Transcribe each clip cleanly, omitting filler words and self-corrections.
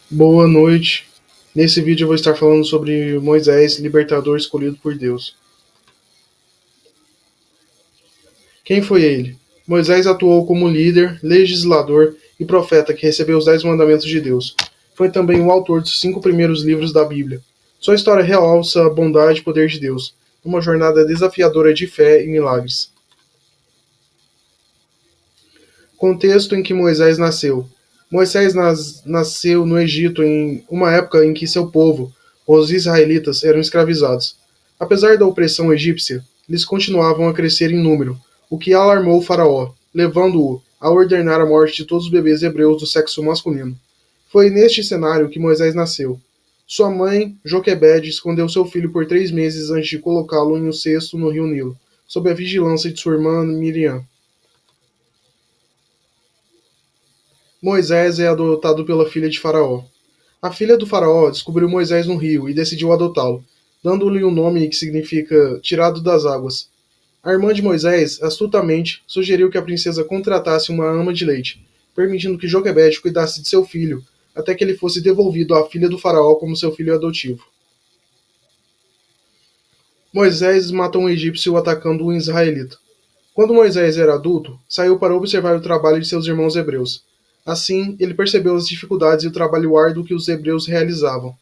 Boa noite. Nesse vídeo eu vou estar falando sobre Moisés, libertador escolhido por Deus. Quem foi ele? Moisés atuou como líder, legislador e profeta que recebeu os 10 mandamentos de Deus. Foi também o autor dos 5 primeiros livros da Bíblia. Sua história realça a bondade e poder de Deus, numa jornada desafiadora de fé e milagres. Contexto em que Moisés nasceu. Moisés nasceu no Egito em uma época em que seu povo, os israelitas, eram escravizados. Apesar da opressão egípcia, eles continuavam a crescer em número, o que alarmou o faraó, levando-o a ordenar a morte de todos os bebês hebreus do sexo masculino. Foi neste cenário que Moisés nasceu. Sua mãe, Joquebede, escondeu seu filho por 3 meses antes de colocá-lo em um cesto no rio Nilo, sob a vigilância de sua irmã Miriam. Moisés é adotado pela filha de Faraó. A filha do Faraó descobriu Moisés no rio e decidiu adotá-lo, dando-lhe um nome que significa tirado das águas. A irmã de Moisés, astutamente, sugeriu que a princesa contratasse uma ama de leite, permitindo que Joquebede cuidasse de seu filho, até que ele fosse devolvido à filha do Faraó como seu filho adotivo. Moisés mata um egípcio atacando um israelita. Quando Moisés era adulto, saiu para observar o trabalho de seus irmãos hebreus. Assim, ele percebeu as dificuldades e o trabalho árduo que os hebreus realizavam.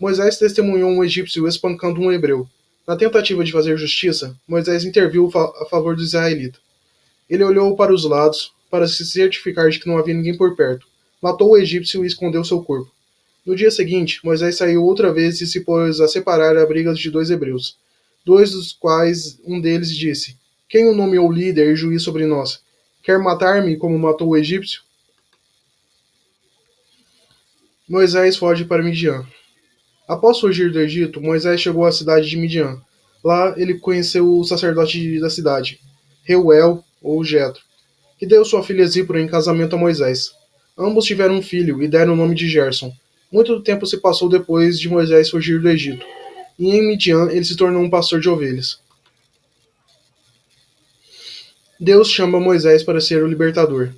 Moisés testemunhou um egípcio espancando um hebreu. Na tentativa de fazer justiça, Moisés interviu a favor do israelita. Ele olhou para os lados, para se certificar de que não havia ninguém por perto. Matou o egípcio e escondeu seu corpo. No dia seguinte, Moisés saiu outra vez e se pôs a separar a briga de 2 hebreus, dois dos quais um deles disse: Quem o nomeou líder e juiz sobre nós? Quer matar-me como matou o egípcio? Moisés foge para Midian. Após fugir do Egito, Moisés chegou à cidade de Midian. Lá ele conheceu o sacerdote da cidade, Reuel, ou Jetro, que deu sua filha Zípora em casamento a Moisés. Ambos tiveram um filho e deram o nome de Gerson. Muito tempo se passou depois de Moisés fugir do Egito, e em Midian ele se tornou um pastor de ovelhas. Deus chama Moisés para ser o libertador.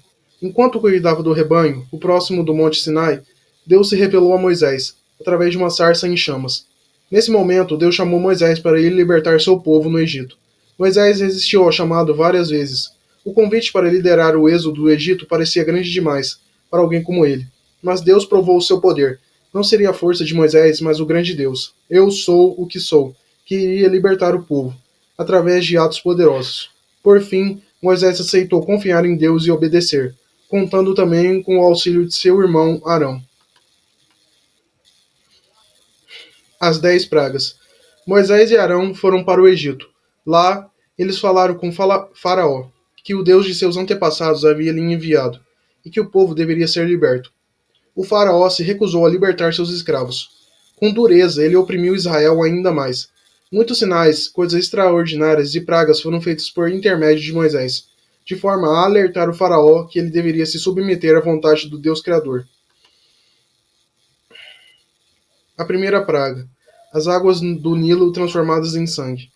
Enquanto cuidava do rebanho, o próximo do Monte Sinai, Deus se revelou a Moisés, através de uma sarça em chamas. Nesse momento, Deus chamou Moisés para ir libertar seu povo no Egito. Moisés resistiu ao chamado várias vezes. O convite para liderar o êxodo do Egito parecia grande demais para alguém como ele. Mas Deus provou o seu poder. Não seria a força de Moisés, mas o grande Deus. Eu sou o que sou, que iria libertar o povo, através de atos poderosos. Por fim, Moisés aceitou confiar em Deus e obedecer, contando também com o auxílio de seu irmão Arão. As 10 pragas. Moisés e Arão foram para o Egito. Lá, eles falaram com Faraó, que o Deus de seus antepassados havia lhe enviado, e que o povo deveria ser liberto. O Faraó se recusou a libertar seus escravos. Com dureza, ele oprimiu Israel ainda mais. Muitos sinais, coisas extraordinárias e pragas foram feitos por intermédio de Moisés, de forma a alertar o Faraó que ele deveria se submeter à vontade do Deus Criador. A primeira praga: as águas do Nilo transformadas em sangue.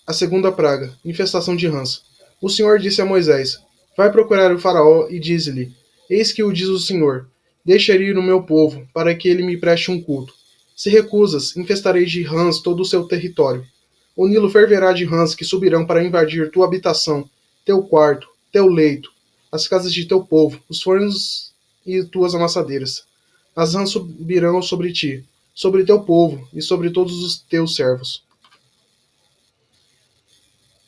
A segunda praga: infestação de rãs. O Senhor disse a Moisés: Vai procurar o Faraó e dize-lhe: Eis que o diz o Senhor: Deixa ir o meu povo, para que ele me preste um culto. Se recusas, infestarei de rãs todo o seu território. O Nilo ferverá de rãs que subirão para invadir tua habitação, teu quarto, teu leito, as casas de teu povo, os fornos e tuas amassadeiras. As rãs subirão sobre ti, sobre teu povo e sobre todos os teus servos.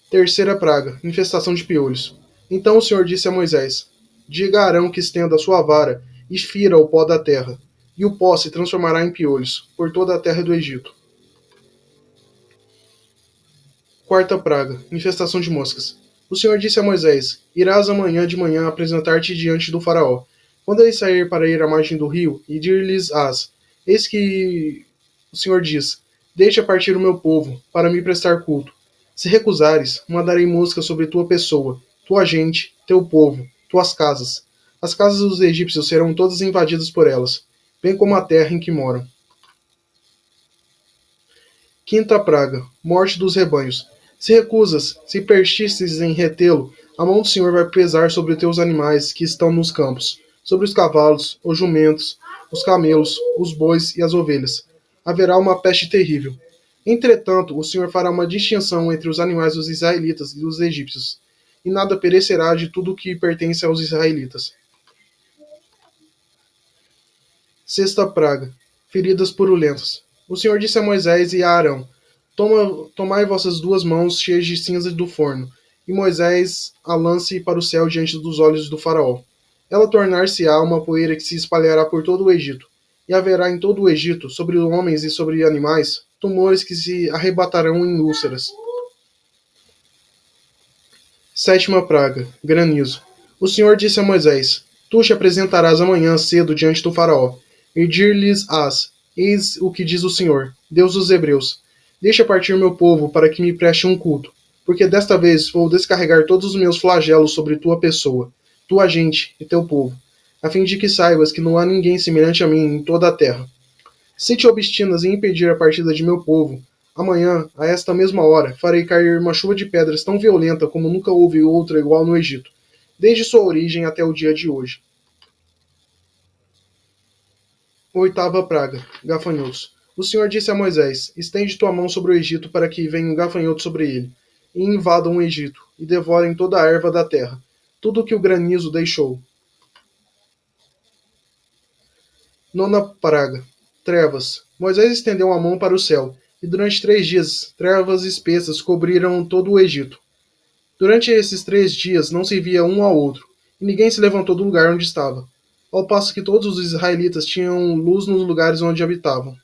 Terceira praga: infestação de piolhos. Então o Senhor disse a Moisés: Diga a Arão que estenda a sua vara e fira o pó da terra, e o pó se transformará em piolhos por toda a terra do Egito. Quarta praga: infestação de moscas. O Senhor disse a Moisés: Irás amanhã de manhã apresentar-te diante do Faraó. Quando ele sair para ir à margem do rio, e dir-lhes-ás: Eis que o Senhor diz: Deixa partir o meu povo, para me prestar culto. Se recusares, mandarei moscas sobre tua pessoa, tua gente, teu povo, tuas casas. As casas dos egípcios serão todas invadidas por elas, bem como a terra em que moram. Quinta praga: morte dos rebanhos. Se recusas, se persistes em retê-lo, a mão do Senhor vai pesar sobre os teus animais que estão nos campos, sobre os cavalos, os jumentos, os camelos, os bois e as ovelhas. Haverá uma peste terrível. Entretanto, o Senhor fará uma distinção entre os animais dos israelitas e dos egípcios, e nada perecerá de tudo o que pertence aos israelitas. Sexta praga: feridas purulentas. O Senhor disse a Moisés e a Arão: Tomai vossas duas mãos cheias de cinza do forno, e Moisés a lance para o céu diante dos olhos do faraó. Ela tornar-se-á uma poeira que se espalhará por todo o Egito, e haverá em todo o Egito, sobre homens e sobre animais, tumores que se arrebatarão em úlceras. Sétima praga: granizo. O Senhor disse a Moisés: Tu te apresentarás amanhã cedo diante do faraó, e dir-lhes-ás: Eis o que diz o Senhor, Deus dos Hebreus: Deixa partir meu povo para que me preste um culto, porque desta vez vou descarregar todos os meus flagelos sobre tua pessoa, tua gente e teu povo, a fim de que saibas que não há ninguém semelhante a mim em toda a terra. Se te obstinas em impedir a partida de meu povo, amanhã, a esta mesma hora, farei cair uma chuva de pedras tão violenta como nunca houve outra igual no Egito, desde sua origem até o dia de hoje. Oitava praga: gafanhotos. O Senhor disse a Moisés: Estende tua mão sobre o Egito para que venham gafanhotos sobre ele, e invadam o Egito, e devorem toda a erva da terra, tudo o que o granizo deixou. Nona praga: trevas. Moisés estendeu a mão para o céu, e durante 3 dias trevas espessas cobriram todo o Egito. Durante esses 3 dias não se via um ao outro, e ninguém se levantou do lugar onde estava, ao passo que todos os israelitas tinham luz nos lugares onde habitavam.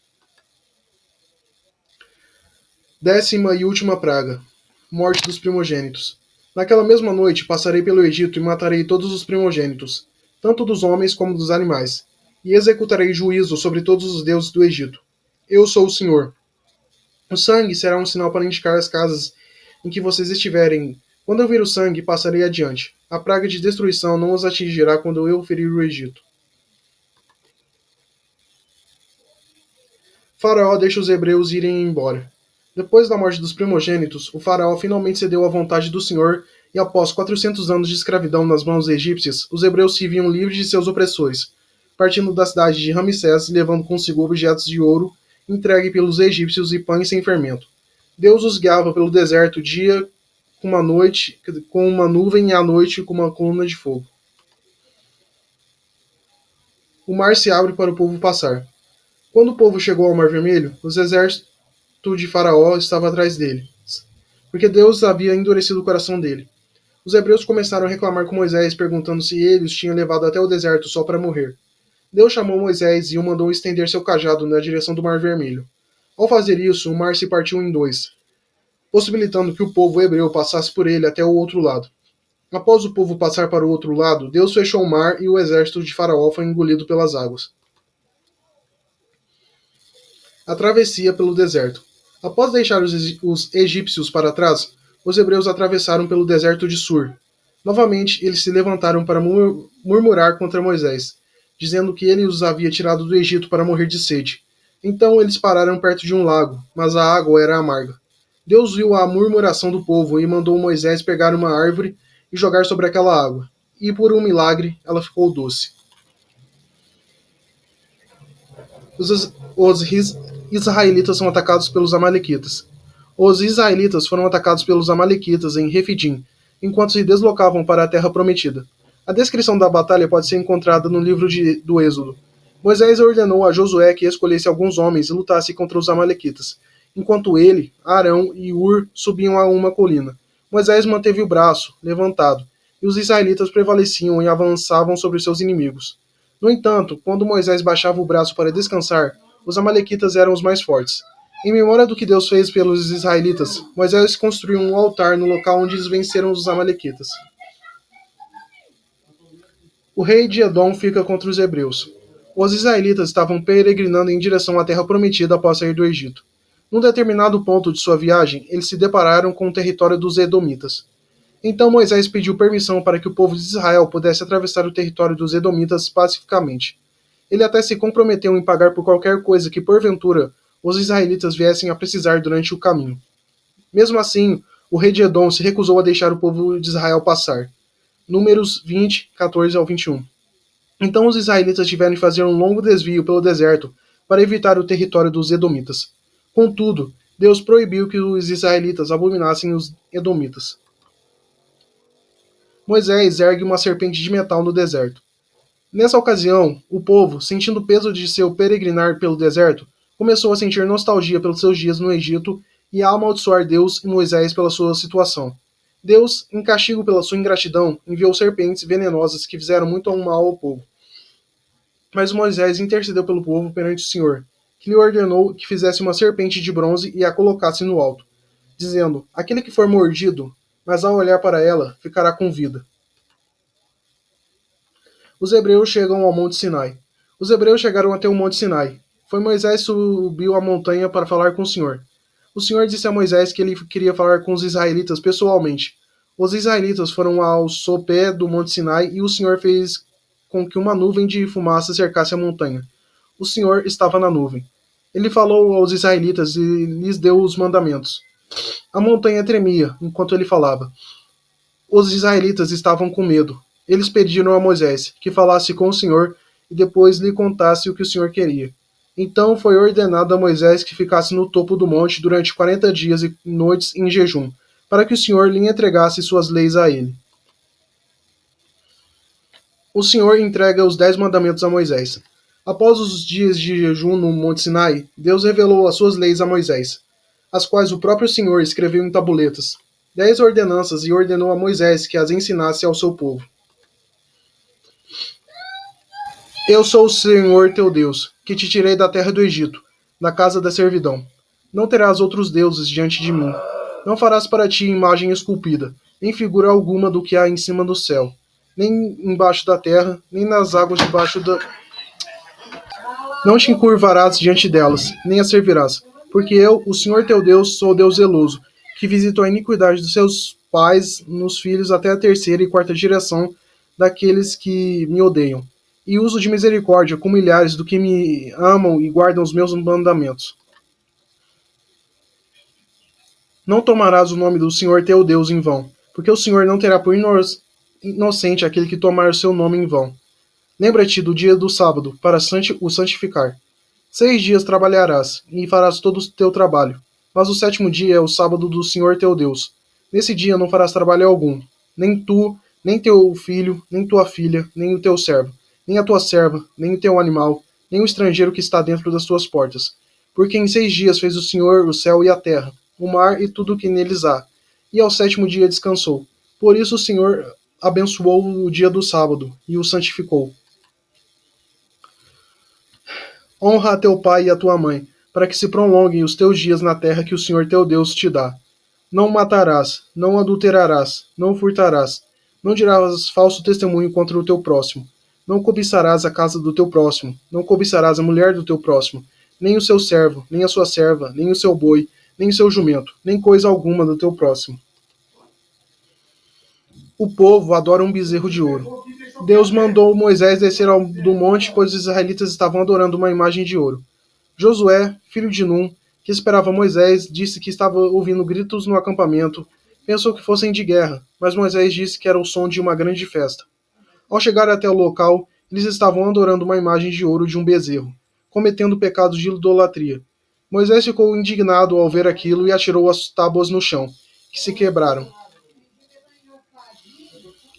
Décima e última praga: morte dos primogênitos. Naquela mesma noite passarei pelo Egito e matarei todos os primogênitos, tanto dos homens como dos animais, e executarei juízo sobre todos os deuses do Egito. Eu sou o Senhor. O sangue será um sinal para indicar as casas em que vocês estiverem. Quando eu vir o sangue, passarei adiante. A praga de destruição não os atingirá quando eu ferir o Egito. Faraó deixa os hebreus irem embora. Depois da morte dos primogênitos, o faraó finalmente cedeu à vontade do Senhor, e após 400 anos de escravidão nas mãos egípcias, os hebreus se viam livres de seus opressores, partindo da cidade de Ramsés e levando consigo objetos de ouro entregue pelos egípcios e pães sem fermento. Deus os guiava pelo deserto dia com uma noite, com uma nuvem, e à noite com uma coluna de fogo. O mar se abre para o povo passar. Quando o povo chegou ao Mar Vermelho, os exércitos de Faraó estava atrás dele, porque Deus havia endurecido o coração dele. Os hebreus começaram a reclamar com Moisés, perguntando se ele os tinha levado até o deserto só para morrer. Deus chamou Moisés e o mandou estender seu cajado na direção do Mar Vermelho. Ao fazer isso, o mar se partiu em dois, possibilitando que o povo hebreu passasse por ele até o outro lado. Após o povo passar para o outro lado, Deus fechou o mar e o exército de Faraó foi engolido pelas águas. A travessia pelo deserto. Após deixar os egípcios para trás, os hebreus atravessaram pelo deserto de Sur. Novamente, eles se levantaram para murmurar contra Moisés, dizendo que ele os havia tirado do Egito para morrer de sede. Então eles pararam perto de um lago, mas a água era amarga. Deus viu a murmuração do povo e mandou Moisés pegar uma árvore e jogar sobre aquela água. E por um milagre, ela ficou doce. Os israelitas são atacados pelos amalequitas. Os israelitas foram atacados pelos amalequitas em Refidim, enquanto se deslocavam para a terra prometida. A descrição da batalha pode ser encontrada no livro do Êxodo. Moisés ordenou a Josué que escolhesse alguns homens e lutasse contra os amalequitas, enquanto ele, Arão e Ur subiam a uma colina. Moisés manteve o braço levantado, e os israelitas prevaleciam e avançavam sobre seus inimigos. No entanto, quando Moisés baixava o braço para descansar, os amalequitas eram os mais fortes. Em memória do que Deus fez pelos israelitas, Moisés construiu um altar no local onde eles venceram os amalequitas. O rei de Edom fica contra os hebreus. Os israelitas estavam peregrinando em direção à terra prometida após sair do Egito. Num determinado ponto de sua viagem, eles se depararam com o território dos edomitas. Então Moisés pediu permissão para que o povo de Israel pudesse atravessar o território dos edomitas pacificamente. Ele até se comprometeu em pagar por qualquer coisa que, porventura, os israelitas viessem a precisar durante o caminho. Mesmo assim, o rei de Edom se recusou a deixar o povo de Israel passar. Números 20, 14 ao 21. Então os israelitas tiveram de fazer um longo desvio pelo deserto para evitar o território dos edomitas. Contudo, Deus proibiu que os israelitas abominassem os edomitas. Moisés ergue uma serpente de metal no deserto. Nessa ocasião, o povo, sentindo o peso de seu peregrinar pelo deserto, começou a sentir nostalgia pelos seus dias no Egito e a amaldiçoar Deus e Moisés pela sua situação. Deus, em castigo pela sua ingratidão, enviou serpentes venenosas que fizeram muito mal ao povo. Mas Moisés intercedeu pelo povo perante o Senhor, que lhe ordenou que fizesse uma serpente de bronze e a colocasse no alto, dizendo: aquele que for mordido, mas ao olhar para ela, ficará com vida. Os hebreus chegam ao Monte Sinai. Os hebreus chegaram até o Monte Sinai. Foi Moisés que subiu a montanha para falar com o Senhor. O Senhor disse a Moisés que ele queria falar com os israelitas pessoalmente. Os israelitas foram ao sopé do Monte Sinai e o Senhor fez com que uma nuvem de fumaça cercasse a montanha. O Senhor estava na nuvem. Ele falou aos israelitas e lhes deu os mandamentos. A montanha tremia enquanto ele falava. Os israelitas estavam com medo. Eles pediram a Moisés que falasse com o Senhor e depois lhe contasse o que o Senhor queria. Então foi ordenado a Moisés que ficasse no topo do monte durante 40 dias e noites em jejum, para que o Senhor lhe entregasse suas leis a ele. O Senhor entrega os 10 mandamentos a Moisés. Após os dias de jejum no Monte Sinai, Deus revelou as suas leis a Moisés, as quais o próprio Senhor escreveu em tabuletas. 10 ordenanças e ordenou a Moisés que as ensinasse ao seu povo. Eu sou o Senhor teu Deus, que te tirei da terra do Egito, da casa da servidão. Não terás outros deuses diante de mim. Não farás para ti imagem esculpida, nem figura alguma do que há em cima do céu, nem embaixo da terra, nem nas águas debaixo da... Não te encurvarás diante delas, nem as servirás, porque eu, o Senhor teu Deus, sou Deus zeloso, que visitou a iniquidade dos seus pais nos filhos até a terceira e quarta geração daqueles que me odeiam. E uso de misericórdia com milhares do que me amam e guardam os meus mandamentos. Não tomarás o nome do Senhor teu Deus em vão, porque o Senhor não terá por inocente aquele que tomar o seu nome em vão. Lembra-te do dia do sábado, para o santificar. 6 dias trabalharás, e farás todo o teu trabalho. Mas o 7º dia é o sábado do Senhor teu Deus. Nesse dia não farás trabalho algum, nem tu, nem teu filho, nem tua filha, nem o teu servo, nem a tua serva, nem o teu animal, nem o estrangeiro que está dentro das tuas portas. Porque em 6 dias fez o Senhor o céu e a terra, o mar e tudo o que neles há, e ao 7º dia descansou. Por isso o Senhor abençoou o dia do sábado, e o santificou. Honra a teu pai e a tua mãe, para que se prolonguem os teus dias na terra que o Senhor teu Deus te dá. Não matarás, não adulterarás, não furtarás, não dirás falso testemunho contra o teu próximo. Não cobiçarás a casa do teu próximo, não cobiçarás a mulher do teu próximo, nem o seu servo, nem a sua serva, nem o seu boi, nem o seu jumento, nem coisa alguma do teu próximo. O povo adora um bezerro de ouro. Deus mandou Moisés descer do monte, pois os israelitas estavam adorando uma imagem de ouro. Josué, filho de Num, que esperava Moisés, disse que estava ouvindo gritos no acampamento. Pensou que fossem de guerra, mas Moisés disse que era o som de uma grande festa. Ao chegar até o local, eles estavam adorando uma imagem de ouro de um bezerro, cometendo pecados de idolatria. Moisés ficou indignado ao ver aquilo e atirou as tábuas no chão, que se quebraram.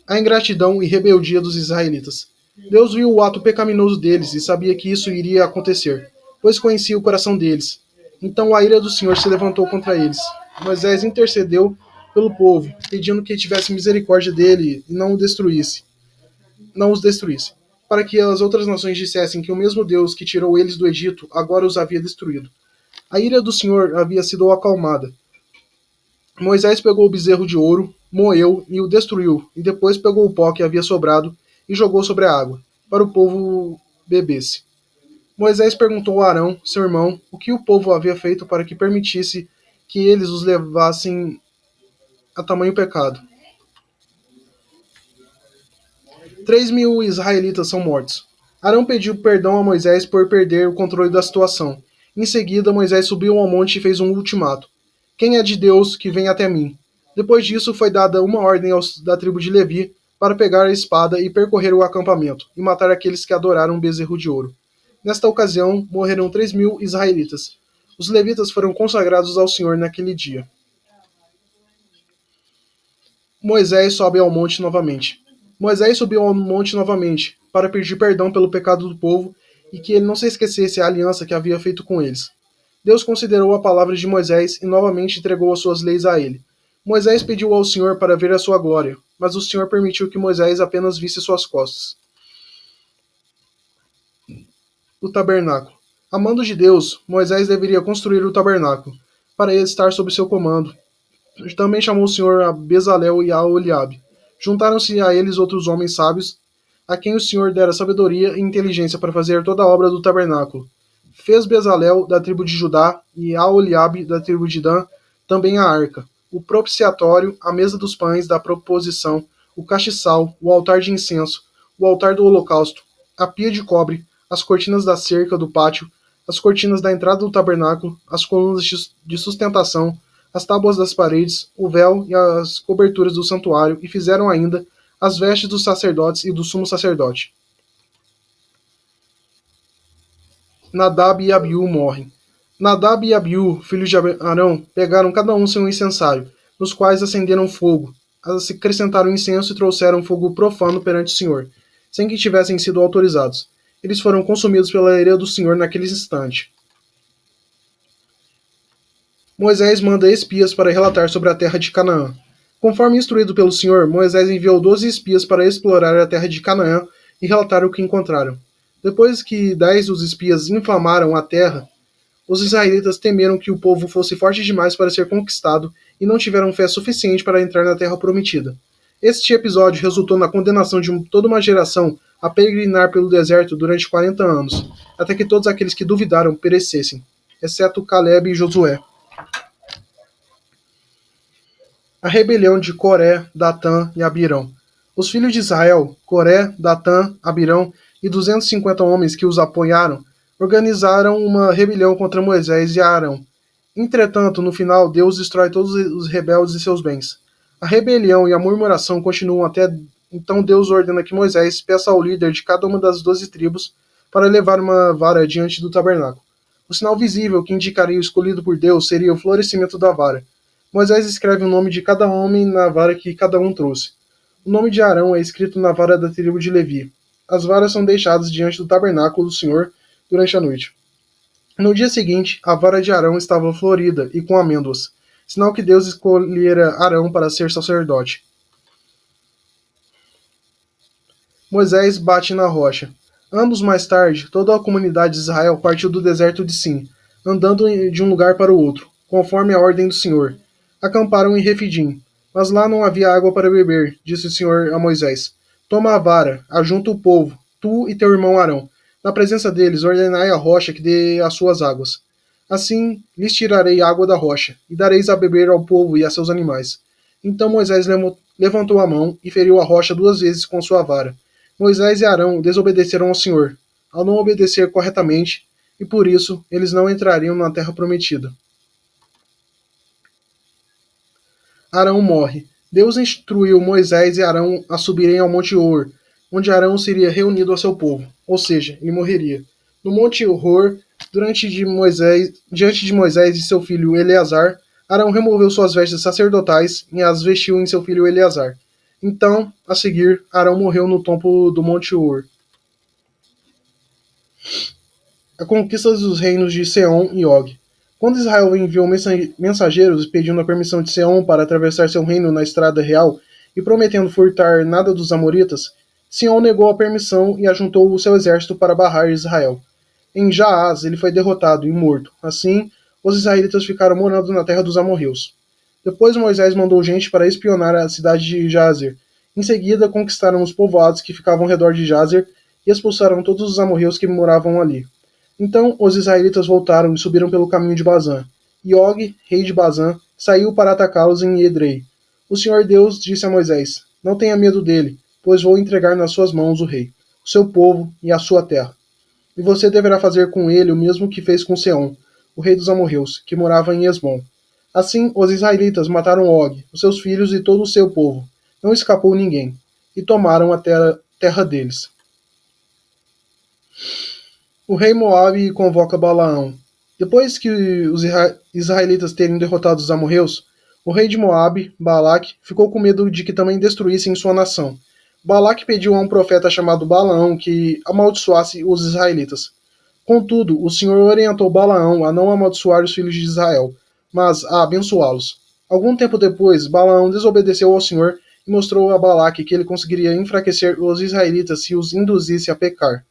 A ingratidão e rebeldia dos israelitas. Deus viu o ato pecaminoso deles e sabia que isso iria acontecer, pois conhecia o coração deles. Então a ira do Senhor se levantou contra eles. Moisés intercedeu pelo povo, pedindo que tivesse misericórdia dele e não os destruísse, para que as outras nações dissessem que o mesmo Deus que tirou eles do Egito agora os havia destruído. A ira do Senhor havia sido acalmada. Moisés pegou o bezerro de ouro, moeu e o destruiu, e depois pegou o pó que havia sobrado e jogou sobre a água, para o povo bebesse. Moisés perguntou a Arão, seu irmão, o que o povo havia feito para que permitisse que eles os levassem a tamanho pecado. 3.000 israelitas são mortos. Arão pediu perdão a Moisés por perder o controle da situação. Em seguida, Moisés subiu ao monte e fez um ultimato. Quem é de Deus que vem até mim? Depois disso, foi dada uma ordem da tribo de Levi para pegar a espada e percorrer o acampamento, e matar aqueles que adoraram um bezerro de ouro. Nesta ocasião, morreram 3.000 israelitas. Os levitas foram consagrados ao Senhor naquele dia. Moisés sobe ao monte novamente. Moisés subiu ao monte novamente, para pedir perdão pelo pecado do povo e que ele não se esquecesse a aliança que havia feito com eles. Deus considerou a palavra de Moisés e novamente entregou as suas leis a ele. Moisés pediu ao Senhor para ver a sua glória, mas o Senhor permitiu que Moisés apenas visse suas costas. O tabernáculo. Amando de Deus, Moisés deveria construir o tabernáculo, para ele estar sob seu comando. Também chamou o Senhor a Bezalel e a Oliabe. Juntaram-se a eles outros homens sábios, a quem o Senhor dera sabedoria e inteligência para fazer toda a obra do tabernáculo. Fez Bezalel da tribo de Judá e a Oliabe da tribo de Dan também a arca, o propiciatório, a mesa dos pães da proposição, o castiçal, o altar de incenso, o altar do holocausto, a pia de cobre, as cortinas da cerca do pátio, as cortinas da entrada do tabernáculo, as colunas de sustentação, as tábuas das paredes, o véu e as coberturas do santuário, e fizeram ainda as vestes dos sacerdotes e do sumo sacerdote. Nadab e Abiú morrem. Nadab e Abiú, filhos de Arão, pegaram cada um seu incensário, nos quais acenderam fogo, acrescentaram incenso e trouxeram fogo profano perante o Senhor, sem que tivessem sido autorizados. Eles foram consumidos pela ira do Senhor naquele instante. Moisés manda espias para relatar sobre a terra de Canaã. Conforme instruído pelo Senhor, Moisés enviou 12 espias para explorar a terra de Canaã e relatar o que encontraram. Depois que 10 dos espias infamaram a terra, os israelitas temeram que o povo fosse forte demais para ser conquistado e não tiveram fé suficiente para entrar na terra prometida. Este episódio resultou na condenação de toda uma geração a peregrinar pelo deserto durante 40 anos, até que todos aqueles que duvidaram perecessem, exceto Caleb e Josué. A rebelião de Coré, Datã e Abirão. Os filhos de Israel, Coré, Datã, Abirão e 250 homens que os apoiaram, organizaram uma rebelião contra Moisés e Arão. Entretanto, no final, Deus destrói todos os rebeldes e seus bens. A rebelião e a murmuração continuam até então. Deus ordena que Moisés peça ao líder de cada uma das 12 tribos para levar uma vara diante do tabernáculo. O sinal visível que indicaria o escolhido por Deus seria o florescimento da vara. Moisés escreve o nome de cada homem na vara que cada um trouxe. O nome de Arão é escrito na vara da tribo de Levi. As varas são deixadas diante do tabernáculo do Senhor durante a noite. No dia seguinte, a vara de Arão estava florida e com amêndoas, sinal que Deus escolhera Arão para ser sacerdote. Moisés bate na rocha. Anos mais tarde, toda a comunidade de Israel partiu do deserto de Sim, andando de um lugar para o outro, conforme a ordem do Senhor. Acamparam em Refidim, mas lá não havia água para beber, disse o Senhor a Moisés. Toma a vara, ajunta o povo, tu e teu irmão Arão. Na presença deles, ordenai a rocha que dê as suas águas. Assim lhes tirarei água da rocha, e dareis a beber ao povo e a seus animais. Então Moisés levantou a mão e feriu a rocha 2 vezes com sua vara. Moisés e Arão desobedeceram ao Senhor, ao não obedecer corretamente, e por isso eles não entrariam na terra prometida. Arão morre. Deus instruiu Moisés e Arão a subirem ao Monte Hor, onde Arão seria reunido ao seu povo, ou seja, ele morreria. No Monte Hor, diante de Moisés e seu filho Eleazar, Arão removeu suas vestes sacerdotais e as vestiu em seu filho Eleazar. Então, a seguir, Arão morreu no topo do Monte Hor. A conquista dos reinos de Seom e Og. Quando Israel enviou mensageiros pedindo a permissão de Seom para atravessar seu reino na estrada real e prometendo furtar nada dos amoritas, Seom negou a permissão e ajuntou o seu exército para barrar Israel. Em Jaaz, ele foi derrotado e morto. Assim, os israelitas ficaram morando na terra dos amorreus. Depois Moisés mandou gente para espionar a cidade de Jazer. Em seguida, conquistaram os povoados que ficavam ao redor de Jazer e expulsaram todos os amorreus que moravam ali. Então os israelitas voltaram e subiram pelo caminho de Bazã. E Og, rei de Bazã, saiu para atacá-los em Edrei. O Senhor Deus disse a Moisés: Não tenha medo dele, pois vou entregar nas suas mãos o rei, o seu povo e a sua terra. E você deverá fazer com ele o mesmo que fez com Seom, o rei dos amorreus, que morava em Esbom. Assim, os israelitas mataram Og, os seus filhos e todo o seu povo. Não escapou ninguém. e tomaram a terra deles. O rei Moabe convoca Balaão. Depois que os israelitas terem derrotado os amorreus, o rei de Moabe, Balaque, ficou com medo de que também destruíssem sua nação. Balaque pediu a um profeta chamado Balaão que amaldiçoasse os israelitas. Contudo, o Senhor orientou Balaão a não amaldiçoar os filhos de Israel, mas a abençoá-los. Algum tempo depois, Balaão desobedeceu ao Senhor e mostrou a Balaque que ele conseguiria enfraquecer os israelitas se os induzisse a pecar.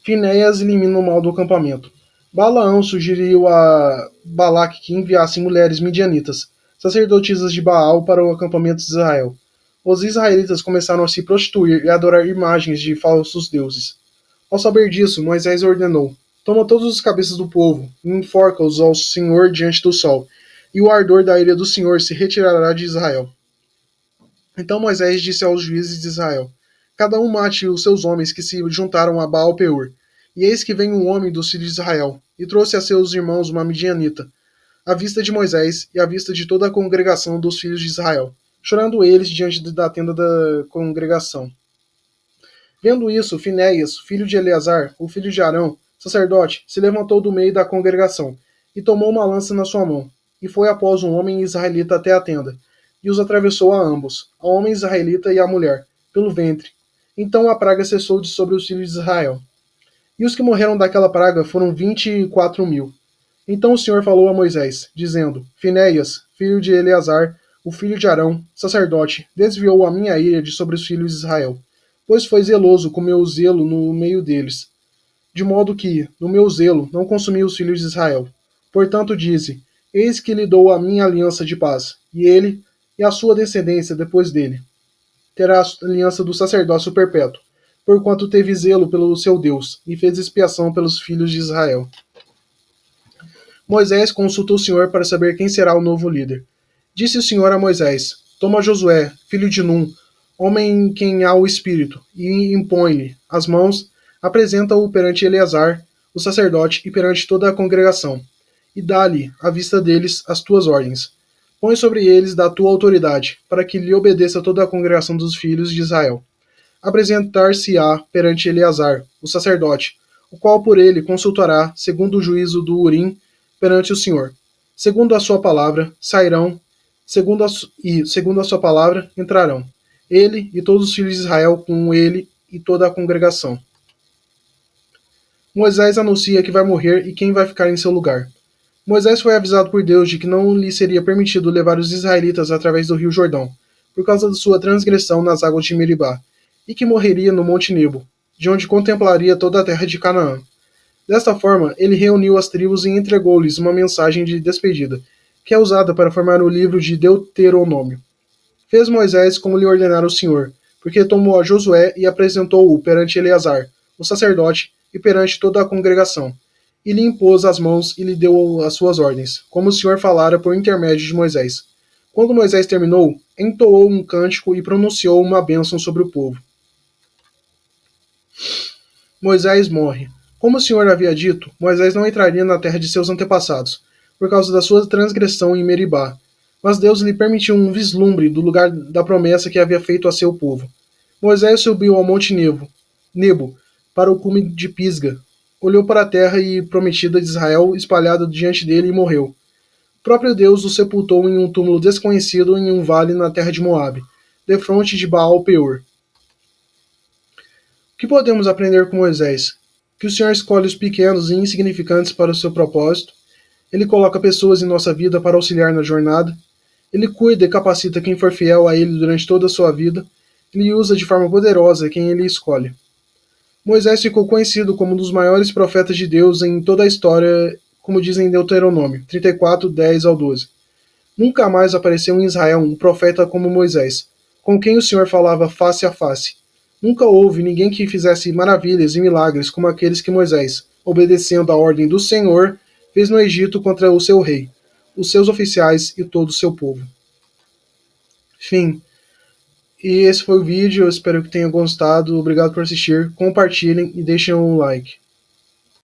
Finéias elimina o mal do acampamento. Balaão sugeriu a Balaque que enviasse mulheres midianitas, sacerdotisas de Baal, para o acampamento de Israel. Os israelitas começaram a se prostituir e a adorar imagens de falsos deuses. Ao saber disso, Moisés ordenou: toma todos os cabeças do povo e enforca-os ao Senhor diante do sol, e o ardor da ira do Senhor se retirará de Israel. Então Moisés disse aos juízes de Israel: cada um mate os seus homens que se juntaram a Baal-Peor. E eis que vem um homem dos filhos de Israel, e trouxe a seus irmãos uma midianita, à vista de Moisés e à vista de toda a congregação dos filhos de Israel, chorando eles diante da tenda da congregação. Vendo isso, Finéias, filho de Eleazar, o filho de Arão, sacerdote, se levantou do meio da congregação, e tomou uma lança na sua mão, e foi após um homem israelita até a tenda, e os atravessou a ambos, ao homem israelita e à mulher, pelo ventre. Então a praga cessou de sobre os filhos de Israel. E os que morreram daquela praga foram 24.000. Então o Senhor falou a Moisés, dizendo: Finéias, filho de Eleazar, o filho de Arão, sacerdote, desviou a minha ira de sobre os filhos de Israel, pois foi zeloso com meu zelo no meio deles, de modo que, no meu zelo, não consumi os filhos de Israel. Portanto dize: eis que lhe dou a minha aliança de paz, e ele e a sua descendência depois dele terá a aliança do sacerdócio perpétuo, porquanto teve zelo pelo seu Deus, e fez expiação pelos filhos de Israel. Moisés consultou o Senhor para saber quem será o novo líder. Disse o Senhor a Moisés: toma Josué, filho de Num, homem em quem há o Espírito, e impõe-lhe as mãos, apresenta-o perante Eleazar, o sacerdote, e perante toda a congregação, e dá-lhe, à vista deles, as tuas ordens. Põe sobre eles da tua autoridade, para que lhe obedeça toda a congregação dos filhos de Israel. Apresentar-se-á perante Eleazar, o sacerdote, o qual por ele consultará, segundo o juízo do Urim, perante o Senhor. Segundo a sua palavra, sairão, segundo a sua palavra, entrarão. Ele e todos os filhos de Israel com ele e toda a congregação. Moisés anuncia que vai morrer e quem vai ficar em seu lugar. Moisés foi avisado por Deus de que não lhe seria permitido levar os israelitas através do rio Jordão, por causa de sua transgressão nas águas de Meribá, e que morreria no Monte Nebo, de onde contemplaria toda a terra de Canaã. Desta forma, ele reuniu as tribos e entregou-lhes uma mensagem de despedida, que é usada para formar o livro de Deuteronômio. Fez Moisés como lhe ordenara o Senhor, porque tomou a Josué e apresentou-o perante Eleazar, o sacerdote, e perante toda a congregação, e lhe impôs as mãos e lhe deu as suas ordens, como o Senhor falara por intermédio de Moisés. Quando Moisés terminou, entoou um cântico e pronunciou uma bênção sobre o povo. Moisés morre. Como o Senhor havia dito, Moisés não entraria na terra de seus antepassados, por causa da sua transgressão em Meribá, mas Deus lhe permitiu um vislumbre do lugar da promessa que havia feito a seu povo. Moisés subiu ao monte Nebo, para o cume de Pisga, olhou para a terra e prometida de Israel espalhada diante dele e morreu. O próprio Deus o sepultou em um túmulo desconhecido em um vale na terra de Moabe, defronte de Baal-Peor. O que podemos aprender com Moisés? Que o Senhor escolhe os pequenos e insignificantes para o seu propósito. Ele coloca pessoas em nossa vida para auxiliar na jornada. Ele cuida e capacita quem for fiel a ele durante toda a sua vida. Ele usa de forma poderosa quem ele escolhe. Moisés ficou conhecido como um dos maiores profetas de Deus em toda a história, como diz em Deuteronômio 34, 10 ao 12. Nunca mais apareceu em Israel um profeta como Moisés, com quem o Senhor falava face a face. Nunca houve ninguém que fizesse maravilhas e milagres como aqueles que Moisés, obedecendo à ordem do Senhor, fez no Egito contra o seu rei, os seus oficiais e todo o seu povo. Fim. E esse foi o vídeo, eu espero que tenham gostado. Obrigado por assistir, compartilhem e deixem um like.